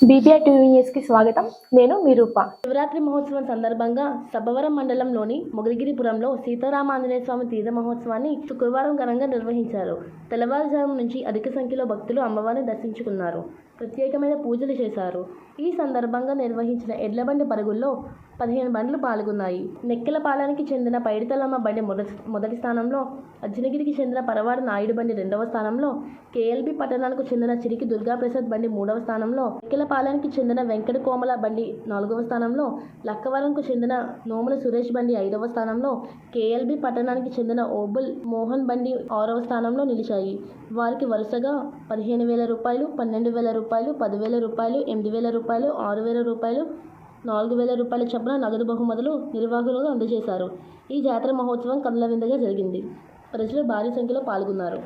BPR TV న్యూస్కి స్వాగతం. నేను మీ రూప. శివరాత్రి మహోత్సవం సందర్భంగా సబ్బవరం మండలంలోని మొగలిగిరిపురంలో సీతారామాంజనేయ స్వామి తీర్థ మహోత్సవాన్ని శుక్రవారం ఘనంగా నిర్వహించారు. తెల్లవారుజాము నుంచి అధిక సంఖ్యలో భక్తులు అమ్మవారిని దర్శించుకున్నారు. ప్రత్యేకమైన పూజలు చేశారు. ఈ సందర్భంగా నిర్వహించిన ఎడ్లబండి పరుగుల్లో 15 బండ్లు పాల్గొన్నాయి. నెక్కెలపాలెంకి చెందిన పైడితల్లమ్మ బండి మొదటి స్థానంలో, అర్జునగిరికి చెందిన పరవాడ నాయుడు బండి 2వ స్థానంలో, కేఎల్బీ పట్టణానికి చెందిన చిరికి దుర్గాప్రసాద్ బండి 3వ స్థానంలో, నెక్కెలపాలెంకి చెందిన వెంకట కోమల బండి 4వ స్థానంలో, లక్కవరంకు చెందిన నోముల సురేష్ బండి 5వ స్థానంలో, కేఎల్బీ పట్టణానికి చెందిన ఓబుల్ మోహన్ బండి 6వ స్థానంలో నిలిచాయి. వారికి వరుసగా 15,000 రూపాయలు, 12,000 రూపాయలు, 10,000 రూపాయలు, 8,000 రూపాయలు, 6,000 రూపాయలు, 4,000 రూపాయల చొప్పున నగదు బహుమతులు నిర్వాహకులుగా అందజేశారు. ఈ జాతర మహోత్సవం కనుల విందుగా జరిగింది. ప్రజలు భారీ సంఖ్యలో పాల్గొన్నారు.